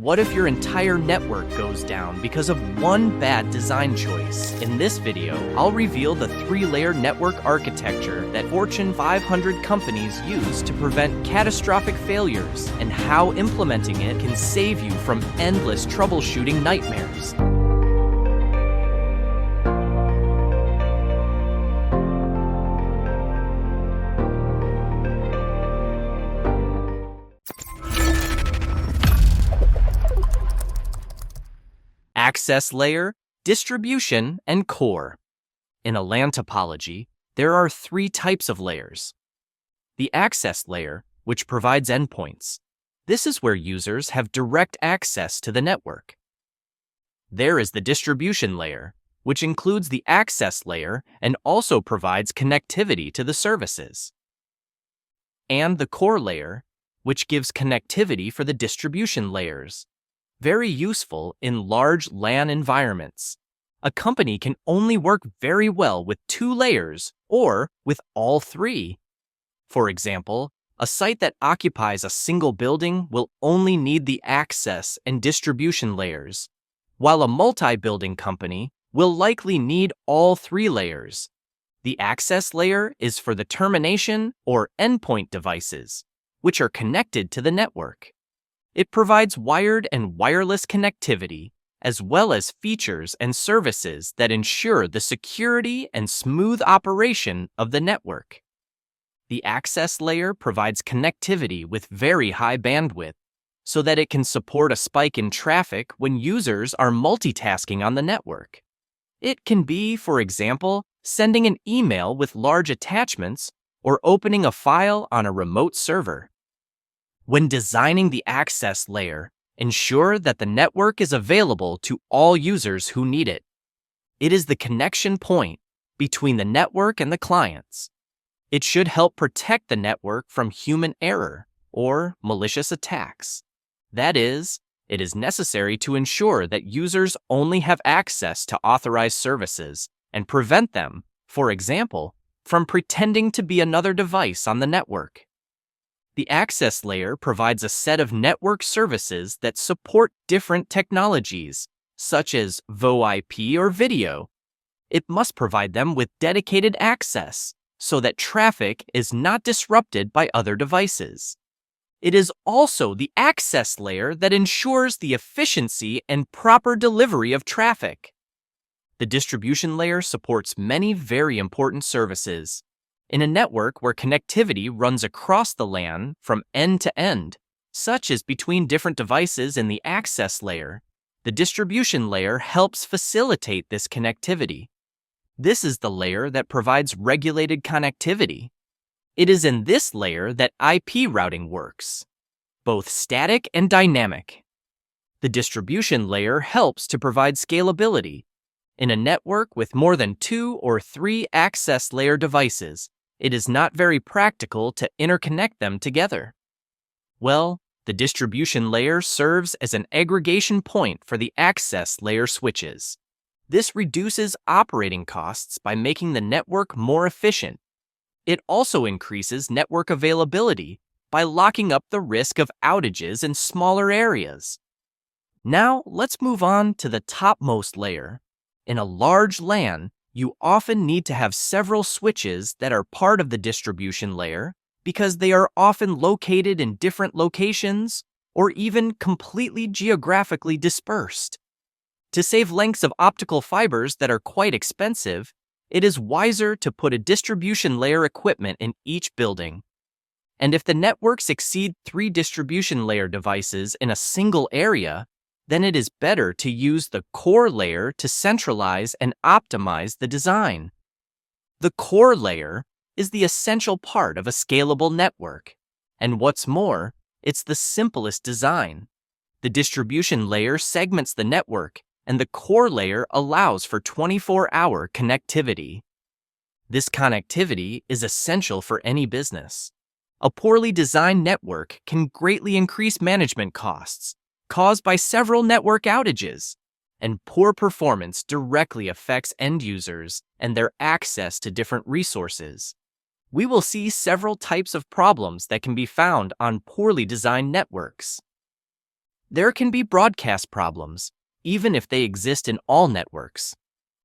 What if your entire network goes down because of one bad design choice? In this video, I'll reveal the 3-layer network architecture that Fortune 500 companies use to prevent catastrophic failures and how implementing it can save you from endless troubleshooting nightmares. Access layer, distribution, and core. In a LAN topology, there are 3 types of layers. The access layer, which provides endpoints. This is where users have direct access to the network. There is the distribution layer, which includes the access layer and also provides connectivity to the services. And the core layer, which gives connectivity for the distribution layers. Very useful in large LAN environments. A company can only work very well with 2 layers or with all 3. For example, a site that occupies a single building will only need the access and distribution layers, while a multi-building company will likely need all 3 layers. The access layer is for the termination or endpoint devices, which are connected to the network. It provides wired and wireless connectivity, as well as features and services that ensure the security and smooth operation of the network. The access layer provides connectivity with very high bandwidth, so that it can support a spike in traffic when users are multitasking on the network. It can be, for example, sending an email with large attachments or opening a file on a remote server. When designing the access layer, ensure that the network is available to all users who need it. It is the connection point between the network and the clients. It should help protect the network from human error or malicious attacks. That is, it is necessary to ensure that users only have access to authorized services and prevent them, for example, from pretending to be another device on the network. The access layer provides a set of network services that support different technologies, such as VoIP or video. It must provide them with dedicated access so that traffic is not disrupted by other devices. It is also the access layer that ensures the efficiency and proper delivery of traffic. The distribution layer supports many very important services. In a network where connectivity runs across the LAN from end to end, such as between different devices in the access layer, the distribution layer helps facilitate this connectivity. This is the layer that provides regulated connectivity. It is in this layer that IP routing works, both static and dynamic. The distribution layer helps to provide scalability. In a network with more than 2 or 3 access layer devices, it is not very practical to interconnect them together. Well, the distribution layer serves as an aggregation point for the access layer switches. This reduces operating costs by making the network more efficient. It also increases network availability by locking up the risk of outages in smaller areas. Now, let's move on to the topmost layer. In a large LAN, you often need to have several switches that are part of the distribution layer because they are often located in different locations or even completely geographically dispersed. To save lengths of optical fibers that are quite expensive, it is wiser to put a distribution layer equipment in each building. And if the networks exceed 3 distribution layer devices in a single area, then it is better to use the core layer to centralize and optimize the design. The core layer is the essential part of a scalable network, and what's more, it's the simplest design. The distribution layer segments the network, and the core layer allows for 24-hour connectivity. This connectivity is essential for any business. A poorly designed network can greatly increase management costs, caused by several network outages, and poor performance directly affects end users and their access to different resources. We will see several types of problems that can be found on poorly designed networks. There can be broadcast problems, even if they exist in all networks.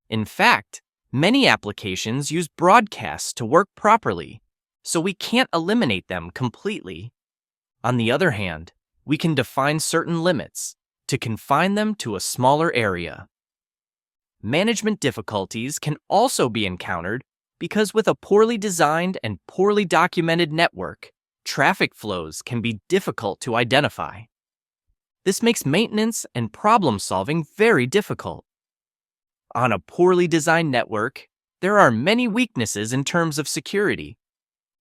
In fact, many applications use broadcasts to work properly, so we can't eliminate them completely. On the other hand, we can define certain limits to confine them to a smaller area. Management difficulties can also be encountered because with a poorly designed and poorly documented network, traffic flows can be difficult to identify. This makes maintenance and problem solving very difficult. On a poorly designed network, there are many weaknesses in terms of security.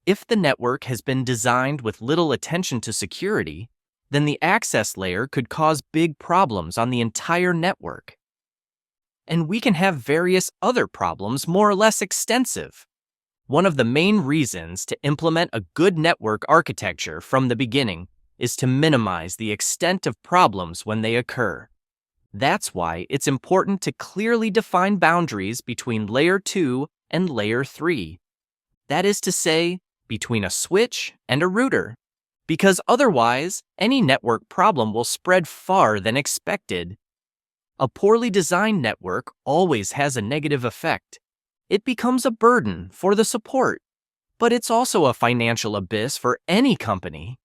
If the network has been designed with little attention to security, then the access layer could cause big problems on the entire network. And we can have various other problems more or less extensive. One of the main reasons to implement a good network architecture from the beginning is to minimize the extent of problems when they occur. That's why it's important to clearly define boundaries between Layer 2 and Layer 3. That is to say, between a switch and a router, because otherwise, any network problem will spread far than expected. A poorly designed network always has a negative effect. It becomes a burden for the support, but it's also a financial abyss for any company.